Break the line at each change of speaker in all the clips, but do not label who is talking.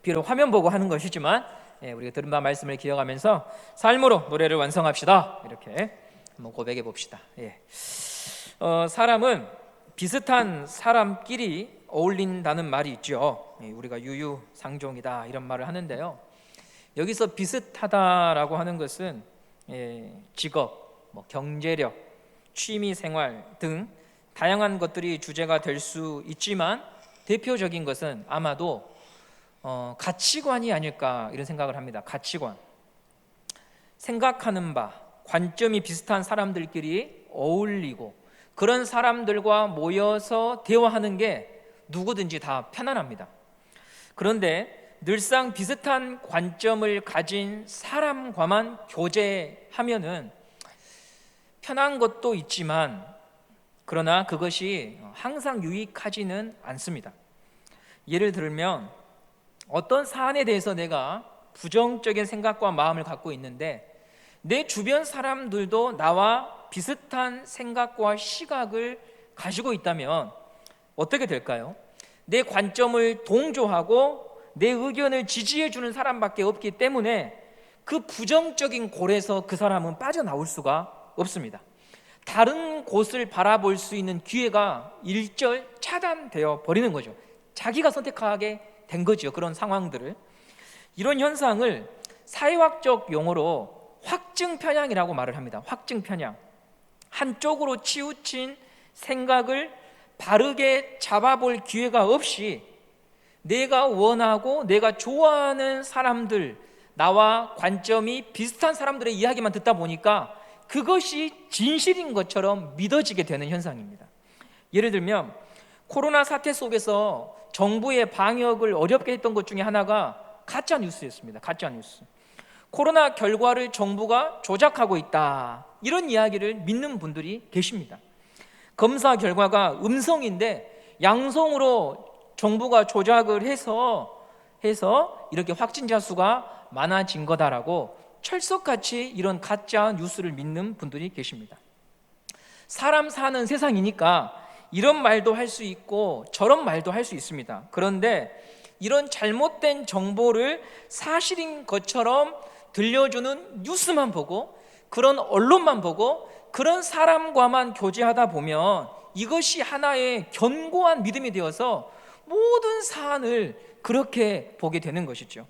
비록 화면 보고 하는 것이지만 우리가 들은 바 말씀을 기억하면서 삶으로 노래를 완성합시다. 이렇게 한번 고백해 봅시다. 사람은 비슷한 사람끼리 어울린다는 말이 있죠. 우리가 유유상종이다 이런 말을 하는데요. 여기서 비슷하다라고 하는 것은 직업, 경제력, 취미생활 등 다양한 것들이 주제가 될 수 있지만 대표적인 것은 아마도 가치관이 아닐까 이런 생각을 합니다. 가치관, 생각하는 바, 관점이 비슷한 사람들끼리 어울리고 그런 사람들과 모여서 대화하는 게 누구든지 다 편안합니다. 그런데 늘상 비슷한 관점을 가진 사람과만 교제하면은 편한 것도 있지만 그러나 그것이 항상 유익하지는 않습니다. 예를 들면 어떤 사안에 대해서 내가 부정적인 생각과 마음을 갖고 있는데 내 주변 사람들도 나와 비슷한 생각과 시각을 가지고 있다면 어떻게 될까요? 내 관점을 동조하고 내 의견을 지지해 주는 사람밖에 없기 때문에 그 부정적인 골에서 그 사람은 빠져나올 수가 없습니다. 다른 곳을 바라볼 수 있는 기회가 일절 차단되어 버리는 거죠. 자기가 선택하게 된 거죠. 그런 상황들을. 이런 현상을 사회학적 용어로 확증편향이라고 말을 합니다. 확증편향. 한쪽으로 치우친 생각을 바르게 잡아볼 기회가 없이 내가 원하고 내가 좋아하는 사람들, 나와 관점이 비슷한 사람들의 이야기만 듣다 보니까 그것이 진실인 것처럼 믿어지게 되는 현상입니다. 예를 들면 코로나 사태 속에서 정부의 방역을 어렵게 했던 것 중에 하나가 가짜 뉴스였습니다. 가짜 뉴스. 코로나 결과를 정부가 조작하고 있다, 이런 이야기를 믿는 분들이 계십니다. 검사 결과가 음성인데 양성으로 정부가 조작을 해서 이렇게 확진자 수가 많아진 거다라고 철석같이 이런 가짜 뉴스를 믿는 분들이 계십니다. 사람 사는 세상이니까 이런 말도 할 수 있고 저런 말도 할 수 있습니다. 그런데 이런 잘못된 정보를 사실인 것처럼 들려주는 뉴스만 보고 그런 언론만 보고 그런 사람과만 교제하다 보면 이것이 하나의 견고한 믿음이 되어서 모든 사안을 그렇게 보게 되는 것이죠.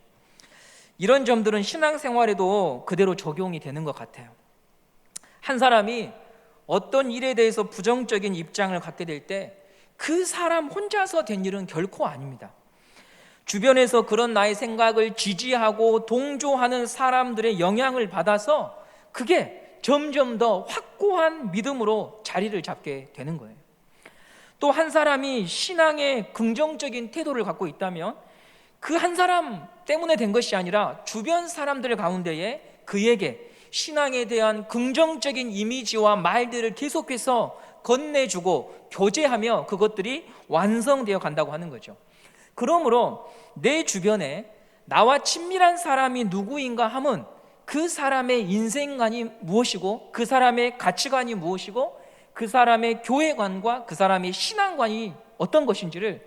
이런 점들은 신앙생활에도 그대로 적용이 되는 것 같아요. 한 사람이 어떤 일에 대해서 부정적인 입장을 갖게 될 때 그 사람 혼자서 된 일은 결코 아닙니다. 주변에서 그런 나의 생각을 지지하고 동조하는 사람들의 영향을 받아서 그게 점점 더 확고한 믿음으로 자리를 잡게 되는 거예요. 또 한 사람이 신앙에 긍정적인 태도를 갖고 있다면 그 한 사람 때문에 된 것이 아니라 주변 사람들 가운데에 그에게 신앙에 대한 긍정적인 이미지와 말들을 계속해서 건네주고 교제하며 그것들이 완성되어 간다고 하는 거죠. 그러므로 내 주변에 나와 친밀한 사람이 누구인가 하면 그 사람의 인생관이 무엇이고 그 사람의 가치관이 무엇이고 그 사람의 교회관과 그 사람의 신앙관이 어떤 것인지를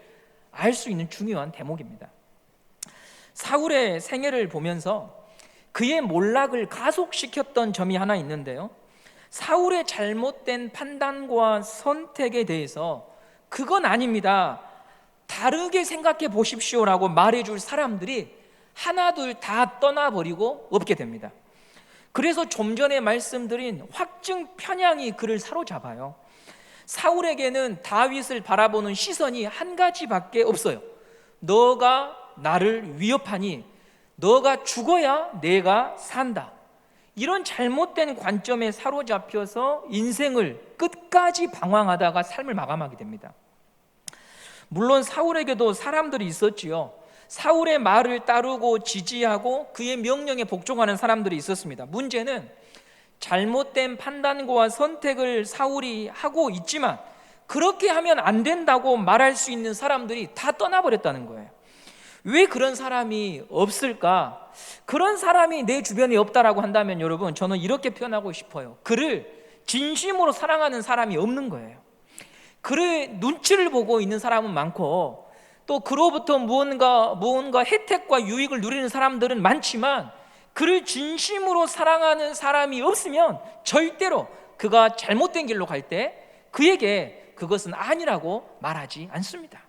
알 수 있는 중요한 대목입니다. 사울의 생애를 보면서 그의 몰락을 가속시켰던 점이 하나 있는데요, 사울의 잘못된 판단과 선택에 대해서 그건 아닙니다, 다르게 생각해 보십시오라고 말해줄 사람들이 하나둘 다 떠나버리고 없게 됩니다. 그래서 좀 전에 말씀드린 확증 편향이 그를 사로잡아요. 사울에게는 다윗을 바라보는 시선이 한 가지밖에 없어요. 너가 나를 위협하니 너가 죽어야 내가 산다. 이런 잘못된 관점에 사로잡혀서 인생을 끝까지 방황하다가 삶을 마감하게 됩니다. 물론 사울에게도 사람들이 있었지요. 사울의 말을 따르고 지지하고 그의 명령에 복종하는 사람들이 있었습니다. 문제는 잘못된 판단과 선택을 사울이 하고 있지만 그렇게 하면 안 된다고 말할 수 있는 사람들이 다 떠나버렸다는 거예요. 왜 그런 사람이 없을까? 그런 사람이 내 주변에 없다라고 한다면 여러분, 저는 이렇게 표현하고 싶어요. 그를 진심으로 사랑하는 사람이 없는 거예요. 그의 눈치를 보고 있는 사람은 많고 또 그로부터 무언가 혜택과 유익을 누리는 사람들은 많지만 그를 진심으로 사랑하는 사람이 없으면 절대로 그가 잘못된 길로 갈 때 그에게 그것은 아니라고 말하지 않습니다.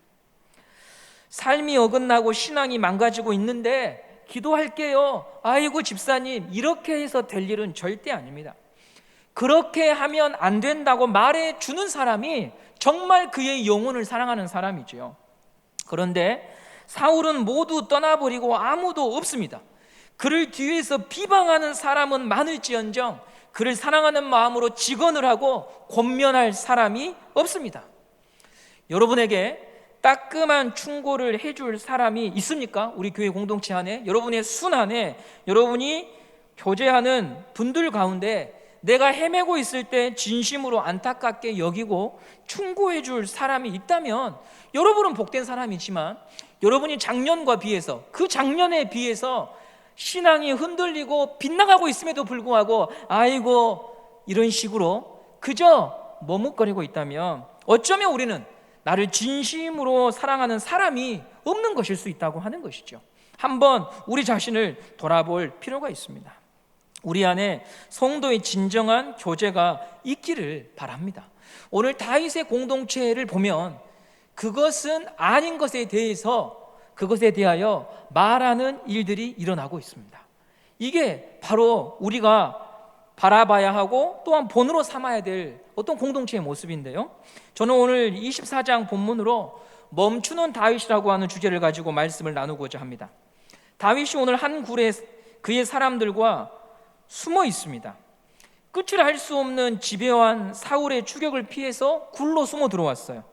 삶이 어긋나고 신앙이 망가지고 있는데 기도할게요, 아이고 집사님, 이렇게 해서 될 일은 절대 아닙니다. 그렇게 하면 안 된다고 말해주는 사람이 정말 그의 영혼을 사랑하는 사람이죠. 그런데 사울은 모두 떠나버리고 아무도 없습니다. 그를 뒤에서 비방하는 사람은 많을지언정 그를 사랑하는 마음으로 직언을 하고 권면할 사람이 없습니다. 여러분에게 따끔한 충고를 해줄 사람이 있습니까? 우리 교회 공동체 안에, 여러분의 순 안에, 여러분이 교제하는 분들 가운데 내가 헤매고 있을 때 진심으로 안타깝게 여기고 충고해 줄 사람이 있다면 여러분은 복된 사람이지만 여러분이 작년과 비해서, 그 작년에 비해서 신앙이 흔들리고 빗나가고 있음에도 불구하고 아이고 이런 식으로 그저 머뭇거리고 있다면 어쩌면 우리는 나를 진심으로 사랑하는 사람이 없는 것일 수 있다고 하는 것이죠. 한번 우리 자신을 돌아볼 필요가 있습니다. 우리 안에 성도의 진정한 교제가 있기를 바랍니다. 오늘 다윗의 공동체를 보면 그것은 아닌 것에 대하여 말하는 일들이 일어나고 있습니다. 이게 바로 우리가 바라봐야 하고 또한 본으로 삼아야 될 어떤 공동체의 모습인데요. 저는 오늘 24장 본문으로 멈추는 다윗이라고 하는 주제를 가지고 말씀을 나누고자 합니다. 다윗이 오늘 한 굴에 그의 사람들과 숨어 있습니다. 끝을 알 수 없는 집요한 사울의 추격을 피해서 굴로 숨어 들어왔어요.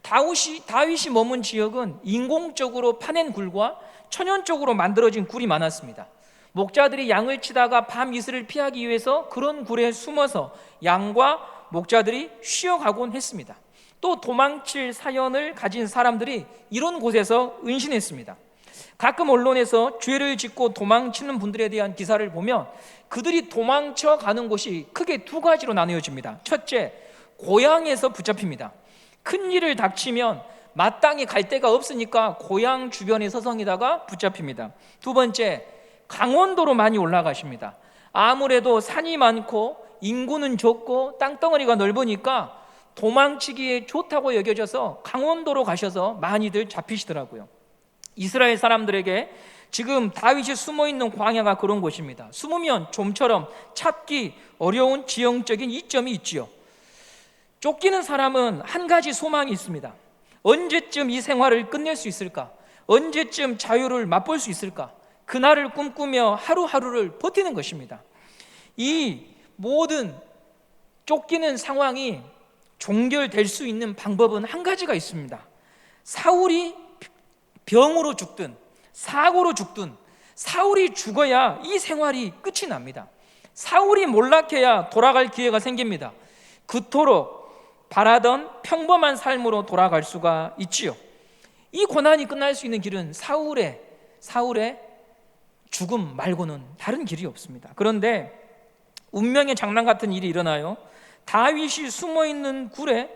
다윗이 머문 지역은 인공적으로 파낸 굴과 천연적으로 만들어진 굴이 많았습니다. 목자들이 양을 치다가 밤 이슬을 피하기 위해서 그런 굴에 숨어서 양과 목자들이 쉬어가곤 했습니다. 또 도망칠 사연을 가진 사람들이 이런 곳에서 은신했습니다. 가끔 언론에서 죄를 짓고 도망치는 분들에 대한 기사를 보면 그들이 도망쳐 가는 곳이 크게 두 가지로 나뉘어집니다. 첫째, 고향에서 붙잡힙니다. 큰 일을 닥치면 마땅히 갈 데가 없으니까 고향 주변에 서성이다가 붙잡힙니다. 두 번째, 강원도로 많이 올라가십니다. 아무래도 산이 많고 인구는 적고 땅덩어리가 넓으니까 도망치기에 좋다고 여겨져서 강원도로 가셔서 많이들 잡히시더라고요. 이스라엘 사람들에게 지금 다윗이 숨어있는 광야가 그런 곳입니다. 숨으면 좀처럼 찾기 어려운 지형적인 이점이 있지요. 쫓기는 사람은 한 가지 소망이 있습니다. 언제쯤 이 생활을 끝낼 수 있을까? 언제쯤 자유를 맛볼 수 있을까? 그날을 꿈꾸며 하루하루를 버티는 것입니다. 이 모든 쫓기는 상황이 종결될 수 있는 방법은 한 가지가 있습니다. 사울이 병으로 죽든 사고로 죽든 사울이 죽어야 이 생활이 끝이 납니다. 사울이 몰락해야 돌아갈 기회가 생깁니다. 그토록 바라던 평범한 삶으로 돌아갈 수가 있지요. 이 고난이 끝날 수 있는 길은 사울의 죽음 말고는 다른 길이 없습니다. 그런데 운명의 장난 같은 일이 일어나요. 다윗이 숨어있는 굴에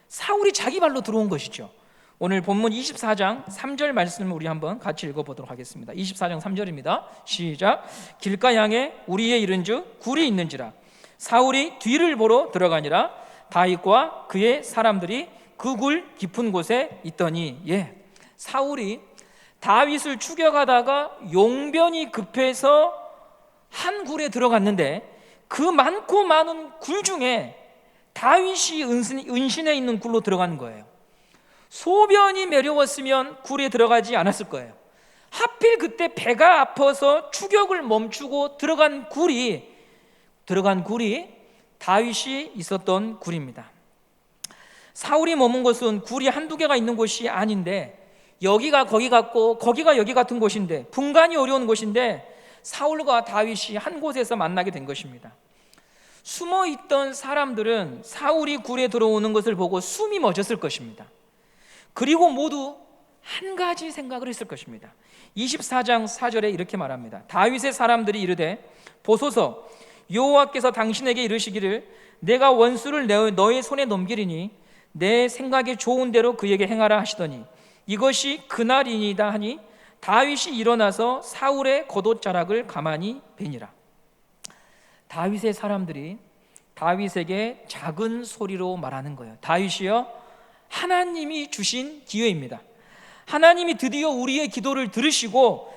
사울이 자기 발로 들어온 것이죠. 오늘 본문 24장 3절 말씀을 우리 한번 같이 읽어보도록 하겠습니다. 24장 3절입니다. 시작. 길가 양에 우리의 이른즉 굴이 있는지라 사울이 뒤를 보러 들어가니라 다윗과 그의 사람들이 그 굴 깊은 곳에 있더니 사울이 다윗을 추격하다가 용변이 급해서 한 굴에 들어갔는데 그 많고 많은 굴 중에 다윗이 은신해 있는 굴로 들어가는 거예요. 소변이 매려웠으면 굴에 들어가지 않았을 거예요. 하필 그때 배가 아파서 추격을 멈추고 들어간 굴이 다윗이 있었던 굴입니다. 사울이 머문 곳은 굴이 한두 개가 있는 곳이 아닌데 여기가 거기 같고 거기가 여기 같은 곳인데 분간이 어려운 곳인데 사울과 다윗이 한 곳에서 만나게 된 것입니다. 숨어있던 사람들은 사울이 굴에 들어오는 것을 보고 숨이 멎었을 것입니다. 그리고 모두 한 가지 생각을 했을 것입니다. 24장 4절에 이렇게 말합니다. 다윗의 사람들이 이르되 보소서 여호와께서 당신에게 이르시기를 내가 원수를 너의 손에 넘기리니 내 생각에 좋은 대로 그에게 행하라 하시더니 이것이 그날이니이다 하니 다윗이 일어나서 사울의 겉옷자락을 가만히 베니라. 다윗의 사람들이 다윗에게 작은 소리로 말하는 거예요. 다윗이여, 하나님이 주신 기회입니다. 하나님이 드디어 우리의 기도를 들으시고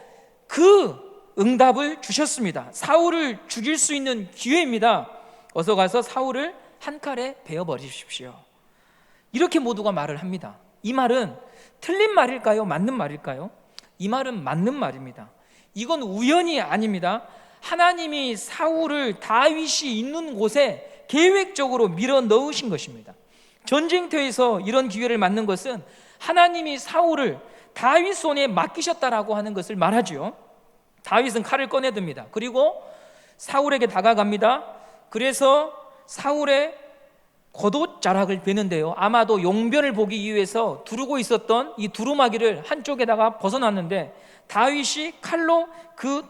그 응답을 주셨습니다. 사울을 죽일 수 있는 기회입니다. 어서 가서 사울을 한 칼에 베어버리십시오. 이렇게 모두가 말을 합니다. 이 말은 틀린 말일까요? 맞는 말일까요? 이 말은 맞는 말입니다. 이건 우연이 아닙니다. 하나님이 사울을 다윗이 있는 곳에 계획적으로 밀어 넣으신 것입니다. 전쟁터에서 이런 기회를 맞는 것은 하나님이 사울을 다윗 손에 맡기셨다라고 하는 것을 말하죠. 다윗은 칼을 꺼내듭니다. 그리고 사울에게 다가갑니다. 그래서 사울의 겉옷자락을 베는데요, 아마도 용변을 보기 위해서 두르고 있었던 이 두루마기를 한쪽에다가 벗어놨는데 다윗이 칼로 그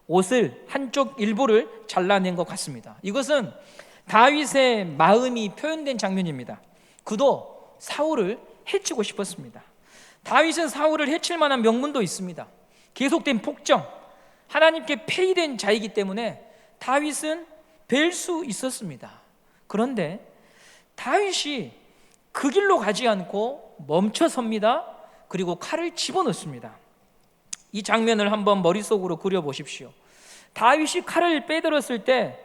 옷을 한쪽 일부를 잘라낸 것 같습니다. 이것은 다윗의 마음이 표현된 장면입니다. 그도 사울을 해치고 싶었습니다. 다윗은 사울을 해칠 만한 명분도 있습니다. 계속된 폭정, 하나님께 폐위된 자이기 때문에 다윗은 뵐 수 있었습니다. 그런데 다윗이 그 길로 가지 않고 멈춰섭니다. 그리고 칼을 집어넣습니다. 이 장면을 한번 머릿속으로 그려보십시오. 다윗이 칼을 빼들었을 때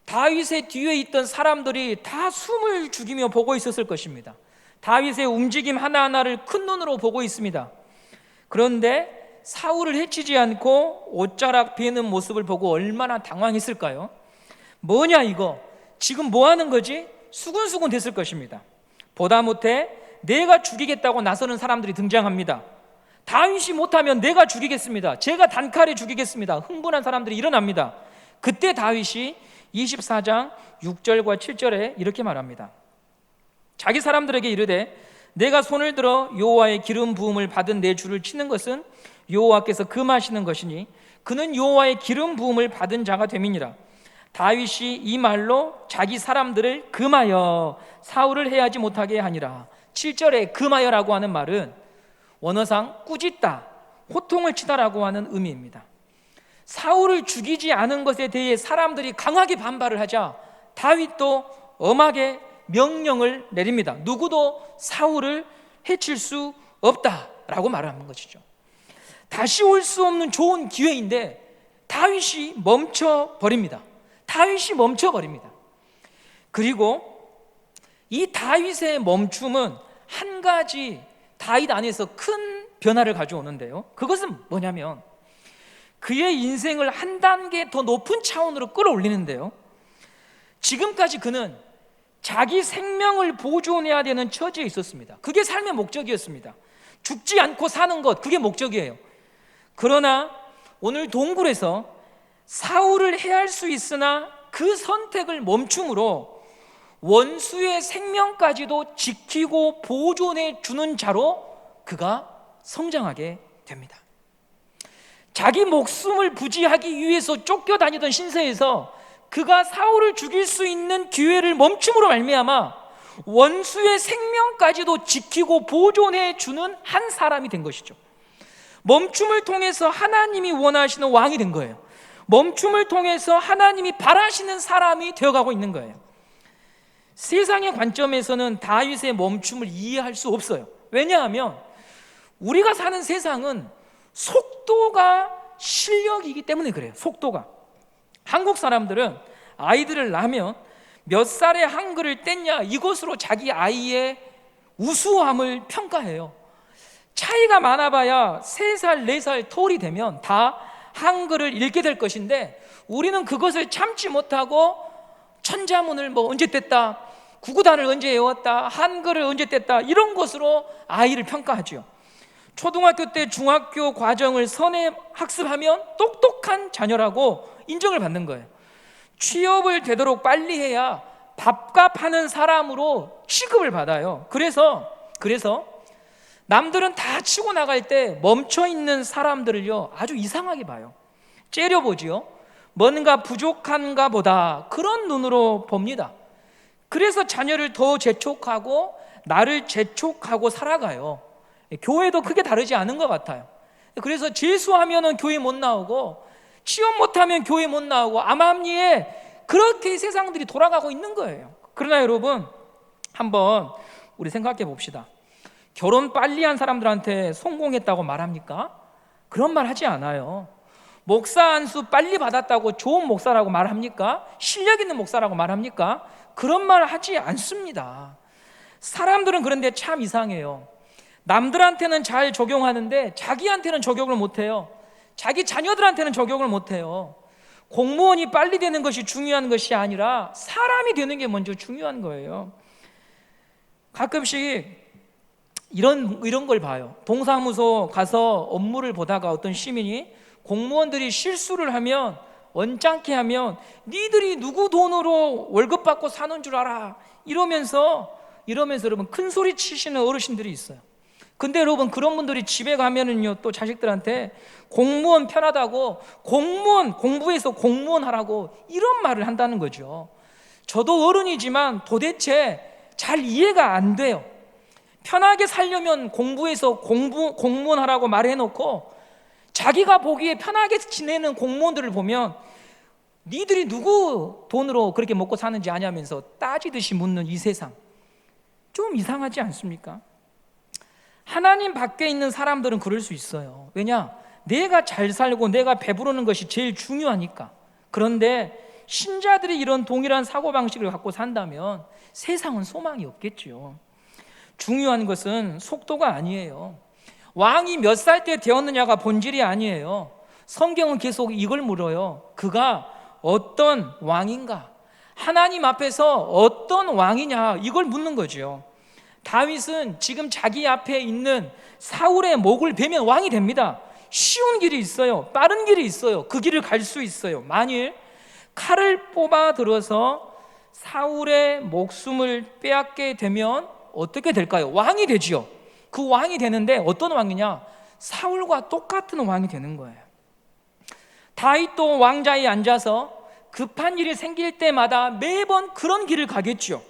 다윗의 뒤에 있던 사람들이 다 숨을 죽이며 보고 있었을 것입니다. 다윗의 움직임 하나하나를 큰 눈으로 보고 있습니다. 그런데 사울을 해치지 않고 옷자락 베는 모습을 보고 얼마나 당황했을까요? 뭐냐 이거, 지금 뭐 하는 거지? 수군수군 됐을 것입니다. 보다 못해 내가 죽이겠다고 나서는 사람들이 등장합니다. 다윗이 못하면 내가 죽이겠습니다. 제가 단칼에 죽이겠습니다. 흥분한 사람들이 일어납니다. 그때 다윗이 24장 6절과 7절에 이렇게 말합니다. 자기 사람들에게 이르되 내가 손을 들어 여호와의 기름 부음을 받은 내 주를 치는 것은 여호와께서 금하시는 것이니 그는 여호와의 기름 부음을 받은 자가 됨이니라. 다윗이 이 말로 자기 사람들을 금하여 사울을 해하지 못하게 하니라. 7절에 금하여라고 하는 말은 원어상 꾸짖다, 호통을 치다라고 하는 의미입니다. 사울을 죽이지 않은 것에 대해 사람들이 강하게 반발을 하자 다윗도 엄하게 명령을 내립니다. 누구도 사울을 해칠 수 없다라고 말하는 것이죠. 다시 올 수 없는 좋은 기회인데 다윗이 멈춰버립니다. 그리고 이 다윗의 멈춤은 한 가지 다윗 안에서 큰 변화를 가져오는데요, 그것은 뭐냐면 그의 인생을 한 단계 더 높은 차원으로 끌어올리는데요, 지금까지 그는 자기 생명을 보존해야 되는 처지에 있었습니다. 그게 삶의 목적이었습니다. 죽지 않고 사는 것, 그게 목적이에요. 그러나 오늘 동굴에서 사울을 해할 수 있으나 그 선택을 멈춤으로 원수의 생명까지도 지키고 보존해 주는 자로 그가 성장하게 됩니다. 자기 목숨을 부지하기 위해서 쫓겨다니던 신세에서 그가 사울을 죽일 수 있는 기회를 멈춤으로 말미암아 원수의 생명까지도 지키고 보존해 주는 한 사람이 된 것이죠. 멈춤을 통해서 하나님이 원하시는 왕이 된 거예요. 멈춤을 통해서 하나님이 바라시는 사람이 되어가고 있는 거예요. 세상의 관점에서는 다윗의 멈춤을 이해할 수 없어요. 왜냐하면 우리가 사는 세상은 속도가 실력이기 때문에 그래요. 속도가. 한국 사람들은 아이들을 낳으면 몇 살에 한글을 뗐냐 이것으로 자기 아이의 우수함을 평가해요. 차이가 많아봐야 3살, 4살 터울이 되면 다 한글을 읽게 될 것인데 우리는 그것을 참지 못하고 천자문을 언제 뗐다, 구구단을 언제 외웠다, 한글을 언제 뗐다, 이런 것으로 아이를 평가하죠. 초등학교 때 중학교 과정을 선에 학습하면 똑똑한 자녀라고 인정을 받는 거예요. 취업을 되도록 빨리 해야 밥값하는 사람으로 취급을 받아요. 그래서 남들은 다 치고 나갈 때 멈춰있는 사람들을요 아주 이상하게 봐요. 째려보지요. 뭔가 부족한가 보다, 그런 눈으로 봅니다. 그래서 자녀를 더 재촉하고 나를 재촉하고 살아가요. 교회도 크게 다르지 않은 것 같아요. 그래서 재수하면은 교회 못 나오고 취업 못하면 교회 못 나오고 암암리에 그렇게 세상들이 돌아가고 있는 거예요. 그러나 여러분, 한번 우리 생각해 봅시다. 결혼 빨리 한 사람들한테 성공했다고 말합니까? 그런 말 하지 않아요. 목사 안수 빨리 받았다고 좋은 목사라고 말합니까? 실력 있는 목사라고 말합니까? 그런 말 하지 않습니다. 사람들은 그런데 참 이상해요. 남들한테는 잘 적용하는데 자기한테는 적용을 못해요. 자기 자녀들한테는 적용을 못해요. 공무원이 빨리 되는 것이 중요한 것이 아니라 사람이 되는 게 먼저 중요한 거예요. 가끔씩 이런 걸 봐요. 동사무소 가서 업무를 보다가 어떤 시민이 공무원들이 실수를 하면, 언짢게 하면 니들이 누구 돈으로 월급 받고 사는 줄 알아, 이러면서 여러분 큰 소리 치시는 어르신들이 있어요. 근데 여러분, 그런 분들이 집에 가면은요, 또 자식들한테 공무원 편하다고, 공무원 공부해서 공무원 하라고 이런 말을 한다는 거죠. 저도 어른이지만 도대체 잘 이해가 안 돼요. 편하게 살려면 공부해서 공무원 하라고 말해놓고 자기가 보기에 편하게 지내는 공무원들을 보면 니들이 누구 돈으로 그렇게 먹고 사는지 아냐면서 따지듯이 묻는 이 세상, 좀 이상하지 않습니까? 하나님 밖에 있는 사람들은 그럴 수 있어요. 왜냐? 내가 잘 살고 내가 배부르는 것이 제일 중요하니까. 그런데 신자들이 이런 동일한 사고방식을 갖고 산다면 세상은 소망이 없겠죠. 중요한 것은 속도가 아니에요. 왕이 몇 살 때 되었느냐가 본질이 아니에요. 성경은 계속 이걸 물어요. 그가 어떤 왕인가? 하나님 앞에서 어떤 왕이냐? 이걸 묻는 거죠. 다윗은 지금 자기 앞에 있는 사울의 목을 베면 왕이 됩니다. 쉬운 길이 있어요. 빠른 길이 있어요. 그 길을 갈 수 있어요. 만일 칼을 뽑아 들어서 사울의 목숨을 빼앗게 되면 어떻게 될까요? 왕이 되지요. 그 왕이 되는데 어떤 왕이냐? 사울과 똑같은 왕이 되는 거예요. 다윗도 왕자에 앉아서 급한 일이 생길 때마다 매번 그런 길을 가겠죠.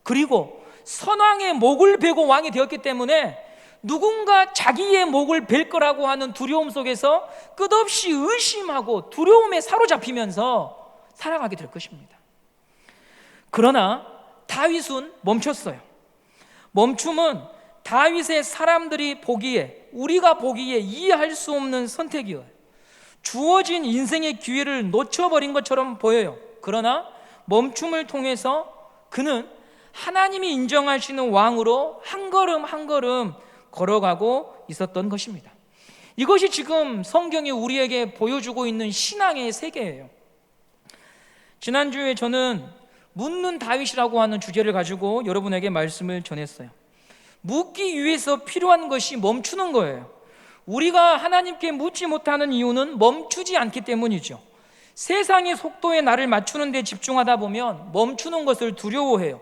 그리고 선왕의 목을 베고 왕이 되었기 때문에 누군가 자기의 목을 벨 거라고 하는 두려움 속에서 끝없이 의심하고 두려움에 사로잡히면서 살아가게 될 것입니다. 그러나 다윗은 멈췄어요. 멈춤은 다윗의 사람들이 보기에, 우리가 보기에 이해할 수 없는 선택이에요. 주어진 인생의 기회를 놓쳐버린 것처럼 보여요. 그러나 멈춤을 통해서 그는 하나님이 인정하시는 왕으로 한 걸음 한 걸음 걸어가고 있었던 것입니다. 이것이 지금 성경이 우리에게 보여주고 있는 신앙의 세계예요. 지난주에 저는 묻는 다윗이라고 하는 주제를 가지고 여러분에게 말씀을 전했어요. 묻기 위해서 필요한 것이 멈추는 거예요. 우리가 하나님께 묻지 못하는 이유는 멈추지 않기 때문이죠. 세상의 속도에 나를 맞추는 데 집중하다 보면 멈추는 것을 두려워해요.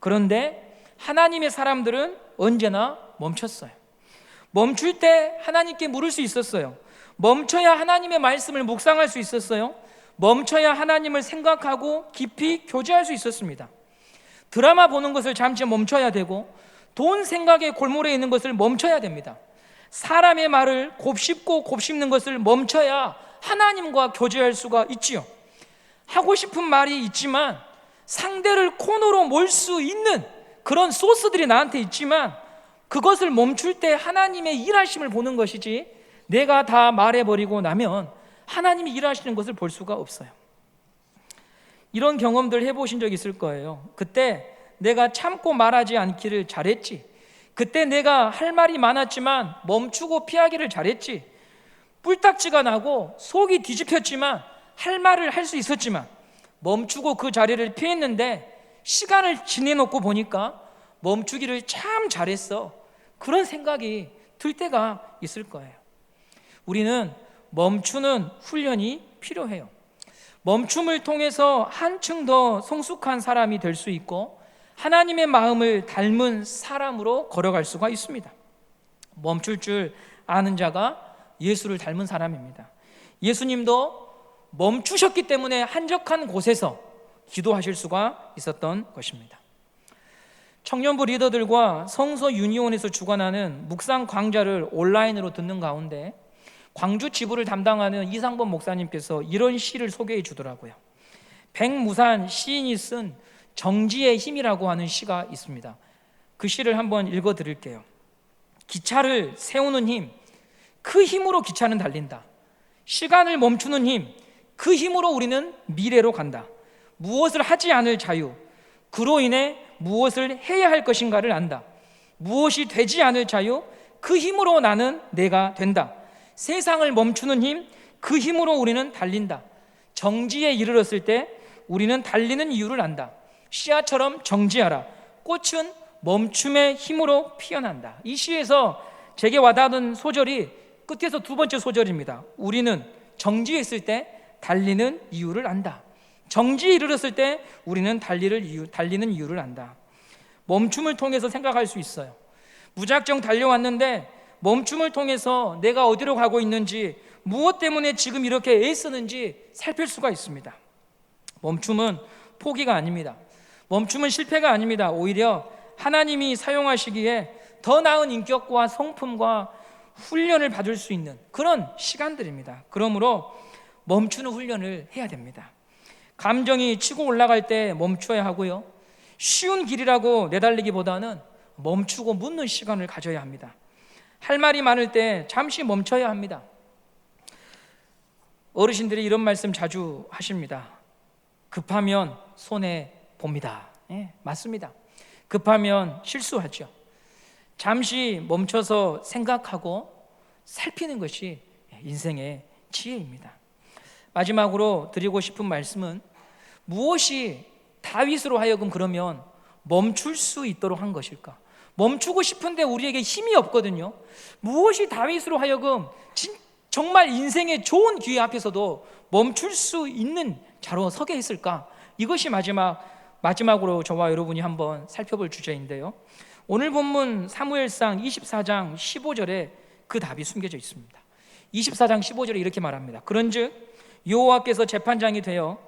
그런데 하나님의 사람들은 언제나 멈췄어요. 멈출 때 하나님께 물을 수 있었어요. 멈춰야 하나님의 말씀을 묵상할 수 있었어요. 멈춰야 하나님을 생각하고 깊이 교제할 수 있었습니다. 드라마 보는 것을 잠시 멈춰야 되고, 돈 생각에 골몰해 있는 것을 멈춰야 됩니다. 사람의 말을 곱씹고 곱씹는 것을 멈춰야 하나님과 교제할 수가 있지요. 하고 싶은 말이 있지만 상대를 코너로 몰 수 있는 그런 소스들이 나한테 있지만 그것을 멈출 때 하나님의 일하심을 보는 것이지, 내가 다 말해버리고 나면 하나님이 일하시는 것을 볼 수가 없어요. 이런 경험들 해보신 적 있을 거예요. 그때 내가 참고 말하지 않기를 잘했지. 그때 내가 할 말이 많았지만 멈추고 피하기를 잘했지. 뿔딱지가 나고 속이 뒤집혔지만 할 말을 할 수 있었지만 멈추고 그 자리를 피했는데 시간을 지내놓고 보니까 멈추기를 참 잘했어. 그런 생각이 들 때가 있을 거예요. 우리는 멈추는 훈련이 필요해요. 멈춤을 통해서 한층 더 성숙한 사람이 될 수 있고 하나님의 마음을 닮은 사람으로 걸어갈 수가 있습니다. 멈출 줄 아는 자가 예수를 닮은 사람입니다. 예수님도 멈추셨기 때문에 한적한 곳에서 기도하실 수가 있었던 것입니다. 청년부 리더들과 성서 유니온에서 주관하는 묵상 강좌를 온라인으로 듣는 가운데 광주 지부를 담당하는 이상범 목사님께서 이런 시를 소개해 주더라고요. 백무산 시인이 쓴 정지의 힘이라고 하는 시가 있습니다. 그 시를 한번 읽어 드릴게요. 기차를 세우는 힘, 그 힘으로 기차는 달린다. 시간을 멈추는 힘, 그 힘으로 우리는 미래로 간다. 무엇을 하지 않을 자유, 그로 인해 무엇을 해야 할 것인가를 안다. 무엇이 되지 않을 자유, 그 힘으로 나는 내가 된다. 세상을 멈추는 힘, 그 힘으로 우리는 달린다. 정지에 이르렀을 때 우리는 달리는 이유를 안다. 씨앗처럼 정지하라. 꽃은 멈춤의 힘으로 피어난다. 이 시에서 제게 와닿은 소절이 끝에서 두 번째 소절입니다. 우리는 정지했을 때 달리는 이유를 안다. 정지에 이르렀을 때 우리는 달리는 이유를 안다. 멈춤을 통해서 생각할 수 있어요. 무작정 달려왔는데 멈춤을 통해서 내가 어디로 가고 있는지, 무엇 때문에 지금 이렇게 애쓰는지 살필 수가 있습니다. 멈춤은 포기가 아닙니다. 멈춤은 실패가 아닙니다. 오히려 하나님이 사용하시기에 더 나은 인격과 성품과 훈련을 받을 수 있는 그런 시간들입니다. 그러므로 멈추는 훈련을 해야 됩니다. 감정이 치고 올라갈 때 멈춰야 하고요, 쉬운 길이라고 내달리기보다는 멈추고 묻는 시간을 가져야 합니다. 할 말이 많을 때 잠시 멈춰야 합니다. 어르신들이 이런 말씀 자주 하십니다. 급하면 손해 봅니다. 맞습니다. 급하면 실수하죠. 잠시 멈춰서 생각하고 살피는 것이 인생의 지혜입니다. 마지막으로 드리고 싶은 말씀은, 무엇이 다윗으로 하여금 그러면 멈출 수 있도록 한 것일까? 멈추고 싶은데 우리에게 힘이 없거든요. 무엇이 다윗으로 하여금 정말 인생의 좋은 기회 앞에서도 멈출 수 있는 자로 서게 했을까? 이것이 마지막으로 저와 여러분이 한번 살펴볼 주제인데요, 오늘 본문 사무엘상 24장 15절에 그 답이 숨겨져 있습니다. 24장 15절에 이렇게 말합니다. 그런즉 여호와께서 재판장이 되어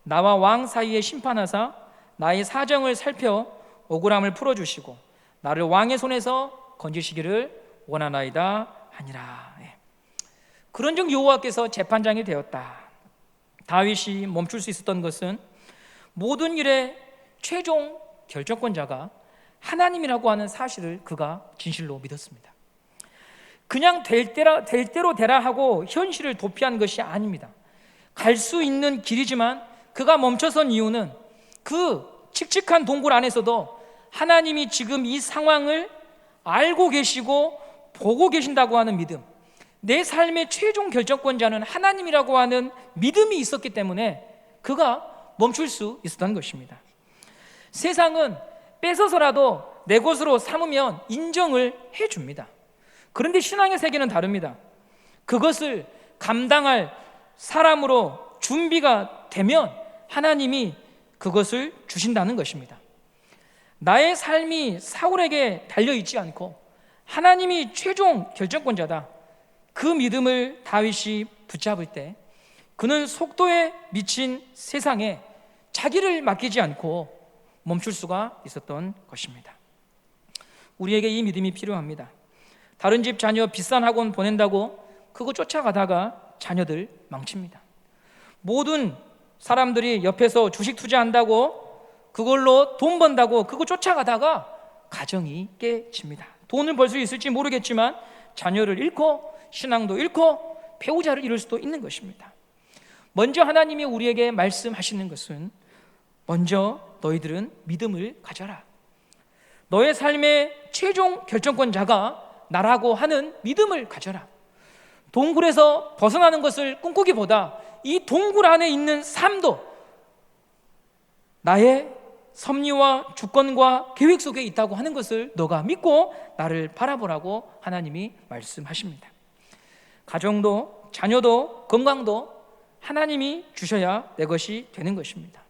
나와 왕 사이에 심판하사 나의 사정을 살펴 억울함을 풀어주시고 나를 왕의 손에서 건지시기를 원하나이다 하니라. 그런즉 여호와께서 재판장이 되었다. 다윗이 멈출 수 있었던 것은 모든 일의 최종 결정권자가 하나님이라고 하는 사실을 그가 진실로 믿었습니다. 그냥 될 대로 되라 하고 현실을 도피한 것이 아닙니다. 갈 수 있는 길이지만 그가 멈춰선 이유는 그 칙칙한 동굴 안에서도 하나님이 지금 이 상황을 알고 계시고 보고 계신다고 하는 믿음, 내 삶의 최종 결정권자는 하나님이라고 하는 믿음이 있었기 때문에 그가 멈출 수 있었던 것입니다. 세상은 뺏어서라도 내 것으로 삼으면 인정을 해줍니다. 그런데 신앙의 세계는 다릅니다. 그것을 감당할 사람으로 준비가 되면 하나님이 그것을 주신다는 것입니다. 나의 삶이 사울에게 달려있지 않고 하나님이 최종 결정권자다, 그 믿음을 다윗이 붙잡을 때 그는 속도에 미친 세상에 자기를 맡기지 않고 멈출 수가 있었던 것입니다. 우리에게 이 믿음이 필요합니다. 다른 집 자녀 비싼 학원 보낸다고 그거 쫓아가다가 자녀들 망칩니다. 모든 사람들이 옆에서 주식 투자한다고 그걸로 돈 번다고 그거 쫓아가다가 가정이 깨집니다. 돈을 벌 수 있을지 모르겠지만 자녀를 잃고 신앙도 잃고 배우자를 잃을 수도 있는 것입니다. 먼저 하나님이 우리에게 말씀하시는 것은, 먼저 너희들은 믿음을 가져라. 너의 삶의 최종 결정권자가 나라고 하는 믿음을 가져라. 동굴에서 벗어나는 것을 꿈꾸기보다 이 동굴 안에 있는 삶도 나의 섭리와 주권과 계획 속에 있다고 하는 것을 너가 믿고 나를 바라보라고 하나님이 말씀하십니다. 가정도 자녀도 건강도 하나님이 주셔야 내 것이 되는 것입니다.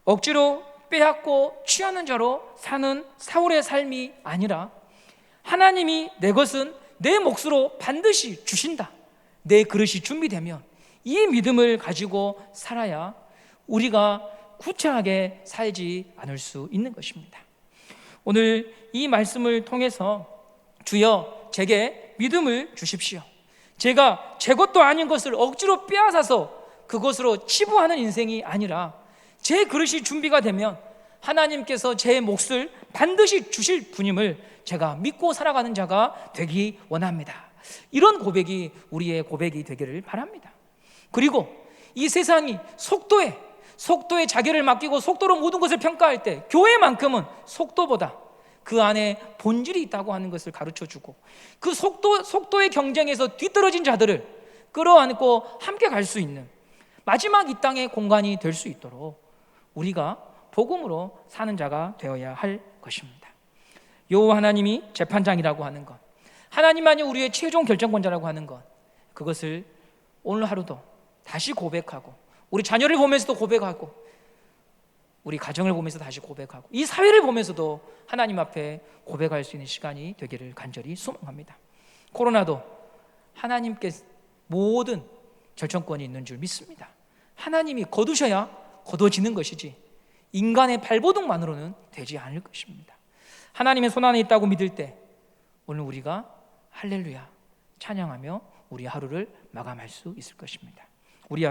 억지로 빼앗고 취하는 자로 사는 사울의 삶이 아니라 하나님이 내 것은 내 몫으로 반드시 주신다, 내 그릇이 준비되면 이 믿음을 가지고 살아야 우리가 구차하게 살지 않을 수 있는 것입니다. 오늘 이 말씀을 통해서 주여 제게 믿음을 주십시오. 제가 제 것도 아닌 것을 억지로 빼앗아서 그것으로 치부하는 인생이 아니라 제 그릇이 준비가 되면 하나님께서 제 몫을 반드시 주실 분임을 제가 믿고 살아가는 자가 되기 원합니다. 이런 고백이 우리의 고백이 되기를 바랍니다. 그리고 이 세상이 속도에 자기를 맡기고 속도로 모든 것을 평가할 때 교회만큼은 속도보다 그 안에 본질이 있다고 하는 것을 가르쳐주고 그 속도의 경쟁에서 뒤떨어진 자들을 끌어안고 함께 갈 수 있는 마지막 이 땅의 공간이 될 수 있도록 우리가 복음으로 사는 자가 되어야 할 것입니다. 여호와 하나님이 재판장이라고 하는 것, 하나님만이 우리의 최종 결정권자라고 하는 것, 그것을 오늘 하루도 다시 고백하고 우리 자녀를 보면서도 고백하고 우리 가정을 보면서 다시 고백하고 이 사회를 보면서도 하나님 앞에 고백할 수 있는 시간이 되기를 간절히 소망합니다. 코로나도 하나님께 모든 결정권이 있는 줄 믿습니다. 하나님이 거두셔야 거둬지는 것이지 인간의 발버둥만으로는 되지 않을 것입니다. 하나님의 손안에 있다고 믿을 때 오늘 우리가 할렐루야 찬양하며 우리 하루를 마감할 수 있을 것입니다. 우리